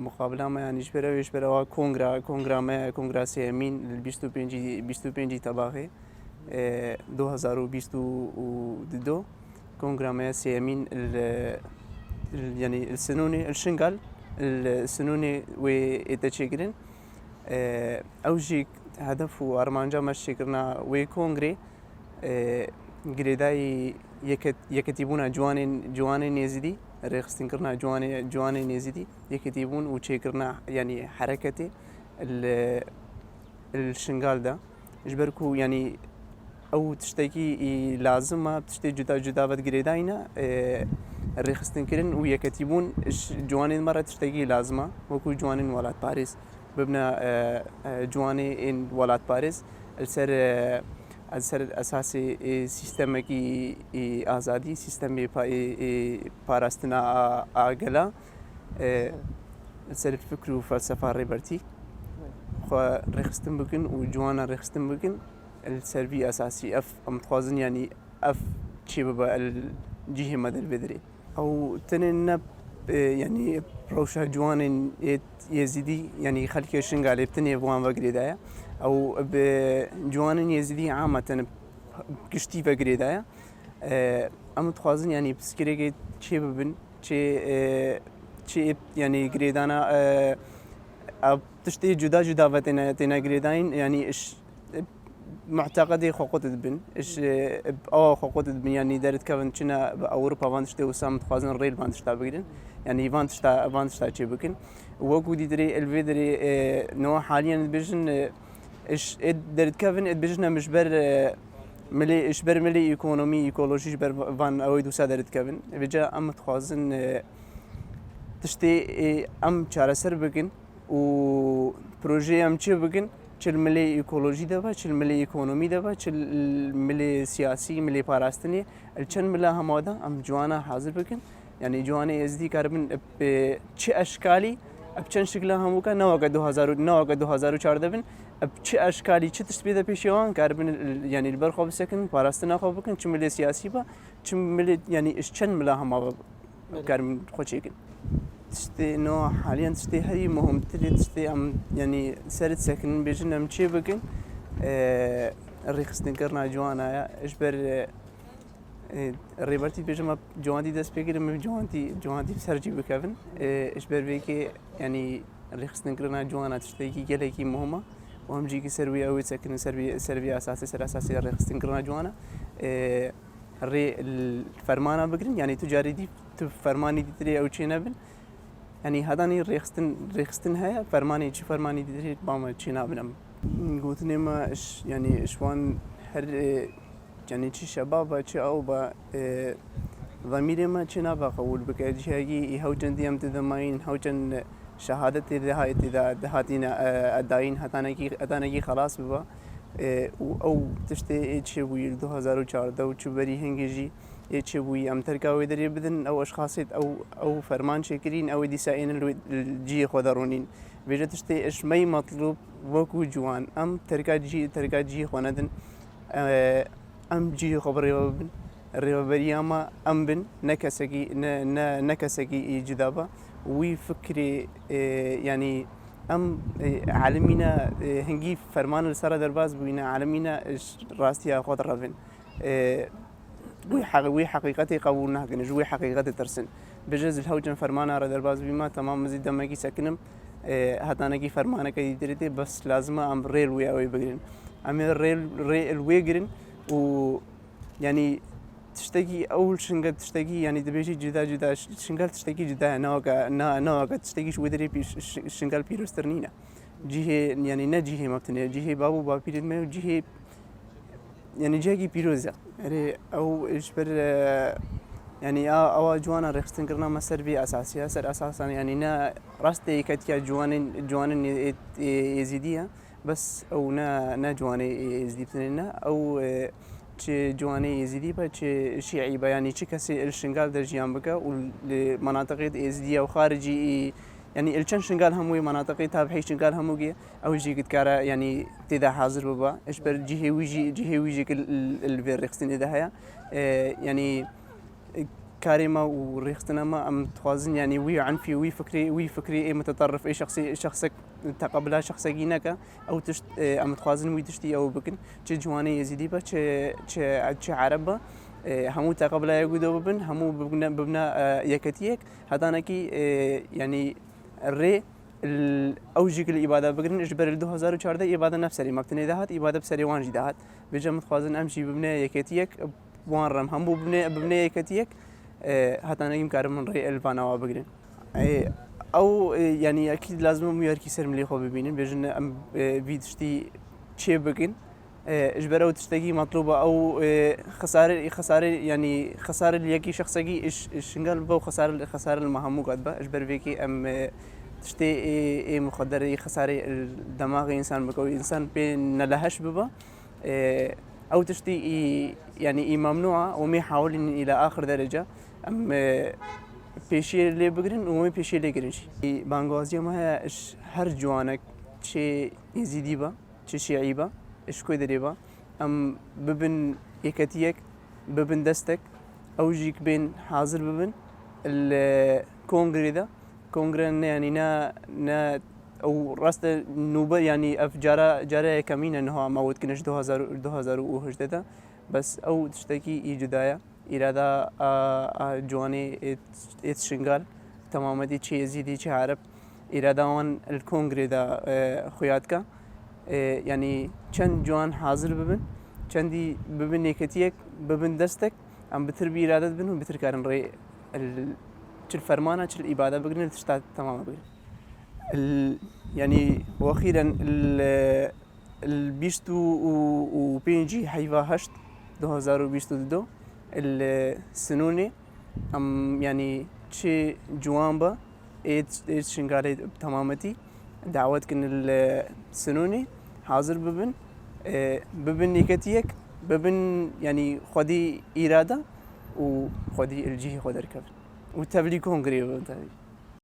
مقابلة ما يعني إجبروا كونغرا ما كونغرا سيمين بيستو بينجي تباغي 2022 كونغرا ما سيمين يعني السنوني الشنغال السنوني ويتشكرن أوجي هدف وأرمانجا ماشي كرنا وكونغري جريداي يكتبون جوان يزيدي رخصتين كرنا جوان يزيدي يكتبون وشيكرنا يعني حركتي الشنغال ده إجبركو يعني أو تشتكي لازمة بتشتي جدا بتجريداينا الرخصتين كرن ويكتبون جوان مرة تشتكي لازمة وكو جوان ولاد باريس ببنا جواني إن ولاد باريس السر أساسي سيستم كي آزادي سيستم باراستنا آجلا السر الفكر وفلسفة ريبرتي خو رخصتن بكن وجوانا رخصتن بكن السربي أساسي أمتخازن يعني شيء ببا الجهة مدى البدري أو تنين يعني روشة جوان يزيدي يعني خلك شنغالي بتني بوان وقريدايا أو بجوان يزيدي عامة كشتي وقريدايا أم تخازن يعني بسكريك شيء ببن شيء يعني قريدانا تشتي جدا وتنا قريداين يعني إيش معتقدي خقوت البن إيش خقوت البن يعني دارت كمان كنا بأوروبا فانتشتي وسام تخازن الريل فانتشتا بقولن يعني فانتشتا شيء بكن وقودي دري الفيدري نوع حاليا بيجن إيش دارت كمان بيجنا مشبر ملي إشبر ملي إيكولوجي إشبر فان أويد وسادرت كمان بيجا أم تخازن تشتي أم شارسر بكن و بروجي أم شيء بكن چل ملی ایکولوژی دبا چل ملی اکونومی دبا چل ملی سیاسی ملی پاراستنی الچن ملا همادا ام جوانا حاضر بکن يعني جوانا ازدی کاربن به چه اشکالی اب چند شکل همو کا نواقع 2014 بن اب چه اشکالی چه تشبیه پیشوان کاربن يعني البرخو بسكن پاراستنا خو بکن چه ملی سیاسی با چه ملی يعني اش چن ملا هما کاربن خوشیکن تشتي نوع حاليا تشتي هاي مهم تشتي أم يعني سرت سكن بيجن أم شيء بكن الرخصتين كرنا جوانا إجبر الريبرتي بيجن جوانتي دست بيجر من جوانتي بسرجي بكفن إجبر بيكي يعني الرخصتين كرنا جوانا تشتي كي جلكي مهمة وهم جيكي سروي أو سكن سروي أساسي الرخصتين كرنا جوانا الري الفرمانة بكرن يعني تجاري دي فرماني دي تري أو شيء نبن يعني هذاني ريخستن هيا فرماني شو فرماني دي بام تشينا بنم قلتني ما إيش يعني إشوان هر يعني شي شباب شي أو با ضميري ما تشينا بقول بكأجي هاي يهوجن ديام تذمين هوجن شهادة إذا دهاتينا أداين هتانكي خلاص ببا أو تشتي شيء ويل 2014 وشو بري هنجي يتشوي أم تركاوي دري بدن أو أشخاص أو فرمان شكرين أو ديسائين الجي خضرونين بيجي تشتي إيش ماي مطلوب وكو جوان أم تركا جي خواندن أم جي خبر الرياضة أم بن نكسكي جذابة وفكري يعني أم عالمينا هنجي فرمان السرا درباز بينا عالمينا راستيا خضر رفن وي حقيقتي قبولنا كنج وي حقيقتي ترسن بجز الهوجن فرمانه را درباز بما تمام مزيد دمكي سكنم هتانكي فرمانه كي دريتي بس لازم ام ريل وي اوي بغرين ام ريل وي غرين و يعني تشتكي اول شنقه تشتكي يعني دبيجي جدا شنقال تشتكي جدا نوغا تشتكي شو دري شنقال بيروسترنينا جيه يعني نجيه ما بتني جيه بابو بابيرد ما جيه يعني جاكي بيروزا يعني أو إجبر يعني أو جوانا رخصتن كرنا مسر بي أساسية سر أساسا يعني نا راستي كتيا جوان يزيدية بس أو نا جوان يزيدينا أو چه جواني يزيدي با چه شيعي با يعني چه كسي الشنغال در جيان بكا والمناطق يزيدية وخارجي يعني الچن شنغال هموي مناطق تابعي شنغال هموجي أو جي قد كارا يعني تدا حاضر ببا إشبر جهة ويجي كل الفيرخستين إذا هيا يعني كارما وريختنا ما أم توازن يعني وي عنفي وي فكري إيه متطرف إيه شخصك تقبله شخصك جينك أو أم توازن وي تشتي أو بكن جواني يزيدي با ش عربة همو تقبله يجودوا ببن همو ببنا يكتيك هذا كي يعني الري الأوجيك الإبادة بقرن إجبار 2014 إبادة نفسري ما بتني دهات إبادة بسري وانجي دهات بيجا متخوازن أمشي ببنا يكتيك وان رم همو ببنا يكتيك هذا نجيم كارم من ري الفانا بقرن أو يعني أكيد لازم مياركي سر ملي خو ببينين بيجن أم فيدشتي شيء بقين إجباره وتشتكي مطلوبة أو خسارة يعني خسارة اللي يكي شخصي إيش نقال بو خسارة المهمو قد با إجبار فيكي أم تشتي إيه مخدر خسارة الدماغ إنسان بكوي إنسان بين نلهش ببا أو تشتي يعني ممنوعة وما يحاول إلى آخر درجة أم پیشی لی بگیرن و می پیشی لی گرینش. بانگوازی ما هی هر جوانک چه یزیدی با چه شیعی با اشکوی دری با ام ببن یکتیک ببن دستک اوجیک بین حاضر ببن الكونغري ده كونغري يعني نا او راست نوبه يعني اف جارا كمين انه موت كنش 2018 بس او تشتكي ايجادايا إرادة جواني إتشنغال تماما دي شيء يزيدي شيء عرب إرادة وان الكونغري دا خياتك يعني چند جوان حاضر ببن چندي ببن نيكتيك ببن دستك أم بتر بإرادة ببن وبتر كارن ري شل فرمانة شل إبادة بقرن تشتات تماما بقرن يعني وأخيرا البيشتو وبينجي حيفا هشت 2022 السنوني أم يعني شيء جوان با إيد شنقالي بتمامتي دعوت كن السنوني حاضر ببن نيكتيك ببن يعني خدي إرادة وخدي الجيه خد ركب وتبلي كونغري